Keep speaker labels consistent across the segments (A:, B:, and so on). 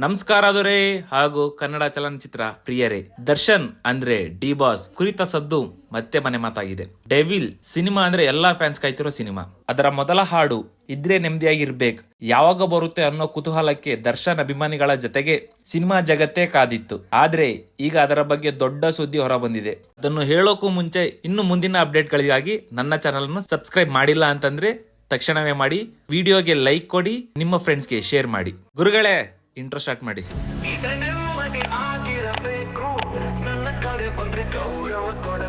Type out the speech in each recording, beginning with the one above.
A: ನಮಸ್ಕಾರ ದೊರೆ ಹಾಗೂ ಕನ್ನಡ ಚಲನಚಿತ್ರ ಪ್ರಿಯರೇ, ದರ್ಶನ್ ಅಂದ್ರೆ ಡಿ ಬಾಸ್ ಕುರಿತ ಸದ್ದು ಮತ್ತೆ ಮನೆ ಮಾತಾಗಿದೆ. ಡೆವಿಲ್ ಸಿನಿಮಾ ಅಂದ್ರೆ ಎಲ್ಲಾ ಫ್ಯಾನ್ಸ್ ಕಾಯ್ತಿರೋ ಸಿನಿಮಾ. ಅದರ ಮೊದಲ ಹಾಡು ಇದ್ರೆ ನೆಮ್ಮದಿಯಾಗಿರ್ಬೇಕು ಯಾವಾಗ ಬರುತ್ತೆ ಅನ್ನೋ ಕುತೂಹಲಕ್ಕೆ ದರ್ಶನ್ ಅಭಿಮಾನಿಗಳ ಜೊತೆಗೆ ಸಿನಿಮಾ ಜಗತ್ತೇ ಕಾದಿತ್ತು. ಆದ್ರೆ ಈಗ ಅದರ ಬಗ್ಗೆ ದೊಡ್ಡ ಸುದ್ದಿ ಹೊರ ಬಂದಿದೆ. ಅದನ್ನು ಹೇಳೋಕು ಮುಂಚೆ ಇನ್ನು ಮುಂದಿನ ಅಪ್ಡೇಟ್ಗಳಿಗಾಗಿ ನನ್ನ ಚಾನಲ್ ಅನ್ನು ಸಬ್ಸ್ಕ್ರೈಬ್ ಮಾಡಿಲ್ಲ ಅಂತಂದ್ರೆ ತಕ್ಷಣವೇ ಮಾಡಿ, ವಿಡಿಯೋಗೆ ಲೈಕ್ ಕೊಡಿ, ನಿಮ್ಮ ಫ್ರೆಂಡ್ಸ್ಗೆ ಶೇರ್ ಮಾಡಿ. ಗುರುಗಳೇ, ಇಂಟ್ರೋ ಸ್ಟಾರ್ಟ್ ಮಾಡಿ.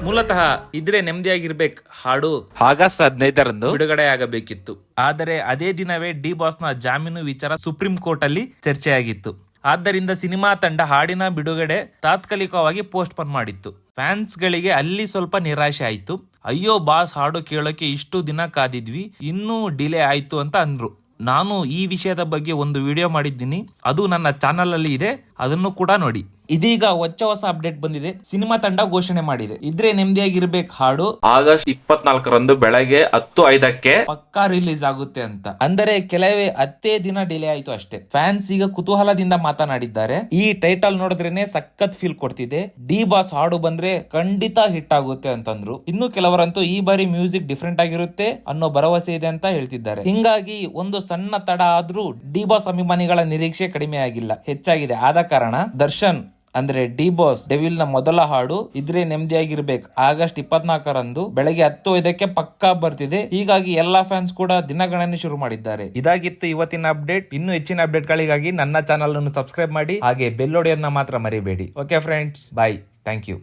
A: ಮೂಲತಃ ಇದ್ರೆ ನೆಮ್ಮದಿಯಾಗಿರ್ಬೇಕು ಹಾಡು ಆಗಸ್ಟ್ 15ರಂದು ಬಿಡುಗಡೆ ಆಗಬೇಕಿತ್ತು. ಆದರೆ ಅದೇ ದಿನವೇ ಡಿ ಬಾಸ್ ನ ಜಾಮೀನು ವಿಚಾರ ಸುಪ್ರೀಂ ಕೋರ್ಟ್ ಅಲ್ಲಿ ಚರ್ಚೆಯಾಗಿತ್ತು. ಆದ್ದರಿಂದ ಸಿನಿಮಾ ತಂಡ ಹಾಡಿನ ಬಿಡುಗಡೆ ತಾತ್ಕಾಲಿಕವಾಗಿ ಪೋಸ್ಟ್ ಪೋನ್ ಮಾಡಿತ್ತು. ಫ್ಯಾನ್ಸ್ ಗಳಿಗೆ ಅಲ್ಲಿ ಸ್ವಲ್ಪ ನಿರಾಶೆ ಆಯ್ತು. ಅಯ್ಯೋ ಬಾಸ್, ಹಾಡು ಕೇಳೋಕೆ ಇಷ್ಟು ದಿನ ಕಾದಿದ್ವಿ, ಇನ್ನೂ ಡಿಲೇ ಆಯ್ತು ಅಂತ ಅಂದ್ರು. ನಾನು ಈ ವಿಷಯದ ಬಗ್ಗೆ ಒಂದು ವಿಡಿಯೋ ಮಾಡಿದ್ದೀನಿ, ಅದು ನನ್ನ ಚಾನಲ್ ಅಲ್ಲಿ ಇದೆ, ಅದನ್ನು ಕೂಡ ನೋಡಿ. ಇದೀಗ ಹೊಸ ಅಪ್ಡೇಟ್ ಬಂದಿದೆ. ಸಿನಿಮಾ ತಂಡ ಘೋಷಣೆ ಮಾಡಿದೆ, ಇದ್ರೆ ನೆಮ್ಮದಿಯಾಗಿರ್ಬೇಕು ಹಾಡು ಆಗಸ್ಟ್ 24ರಂದು ಬೆಳಗ್ಗೆ 10:05ಕ್ಕೆ ಪಕ್ಕಾ ರಿಲೀಸ್ ಆಗುತ್ತೆ ಅಂತ. ಅಂದರೆ ಕೆಲವೇ 10 ದಿನ ಡಿಲೇ ಆಯ್ತು ಅಷ್ಟೇ. ಫ್ಯಾನ್ಸ್ ಈಗ ಕುತೂಹಲದಿಂದ ಮಾತನಾಡಿದ್ದಾರೆ. ಈ ಟೈಟಲ್ ನೋಡಿದ್ರೇನೆ ಸಖತ್ ಫೀಲ್ ಕೊಡ್ತಿದೆ. ಡಿ ಬಾಸ್ ಹಾಡು ಬಂದ್ರೆ ಖಂಡಿತ ಹಿಟ್ ಆಗುತ್ತೆ ಅಂತಂದ್ರು. ಇನ್ನು ಕೆಲವರಂತೂ ಈ ಬಾರಿ ಮ್ಯೂಸಿಕ್ ಡಿಫ್ರೆಂಟ್ ಆಗಿರುತ್ತೆ ಅನ್ನೋ ಭರವಸೆ ಇದೆ ಅಂತ ಹೇಳ್ತಿದ್ದಾರೆ. ಹಿಂಗಾಗಿ ಒಂದು ಸಣ್ಣ ತಡ ಆದ್ರೂ ಡಿ ಬಾಸ್ ಅಭಿಮಾನಿಗಳ ನಿರೀಕ್ಷೆ ಕಡಿಮೆ ಆಗಿಲ್ಲ, ಹೆಚ್ಚಾಗಿದೆ. ಆದ ಕಾರಣ ದರ್ಶನ್ ಅಂದ್ರೆ ಡಿ ಬಾಸ್ ಡೆವಿಲ್ ನ ಮೊದಲ ಹಾಡು ಇದ್ರೆ ನೆಮ್ಮದಿಯಾಗಿರ್ಬೇಕು ಆಗಸ್ಟ್ 24ರಂದು ಬೆಳಗ್ಗೆ 10:05ಕ್ಕೆ ಪಕ್ಕಾ ಬರ್ತಿದೆ. ಹೀಗಾಗಿ ಎಲ್ಲಾ ಫ್ಯಾನ್ಸ್ ಕೂಡ ದಿನಗಣನೆ ಶುರು ಮಾಡಿದ್ದಾರೆ. ಇದಾಗಿತ್ತು ಇವತ್ತಿನ ಅಪ್ಡೇಟ್. ಇನ್ನು ಹೆಚ್ಚಿನ ಅಪ್ಡೇಟ್ ಗಳಿಗಾಗಿ ನನ್ನ ಚಾನಲ್ ಅನ್ನು ಸಬ್ಸ್ಕ್ರೈಬ್ ಮಾಡಿ, ಹಾಗೆ ಬೆಲ್ ಹೊಡೆಯೋದನ್ನ ಮಾತ್ರ ಮರಿಬೇಡಿ. Okay friends, bye, thank you.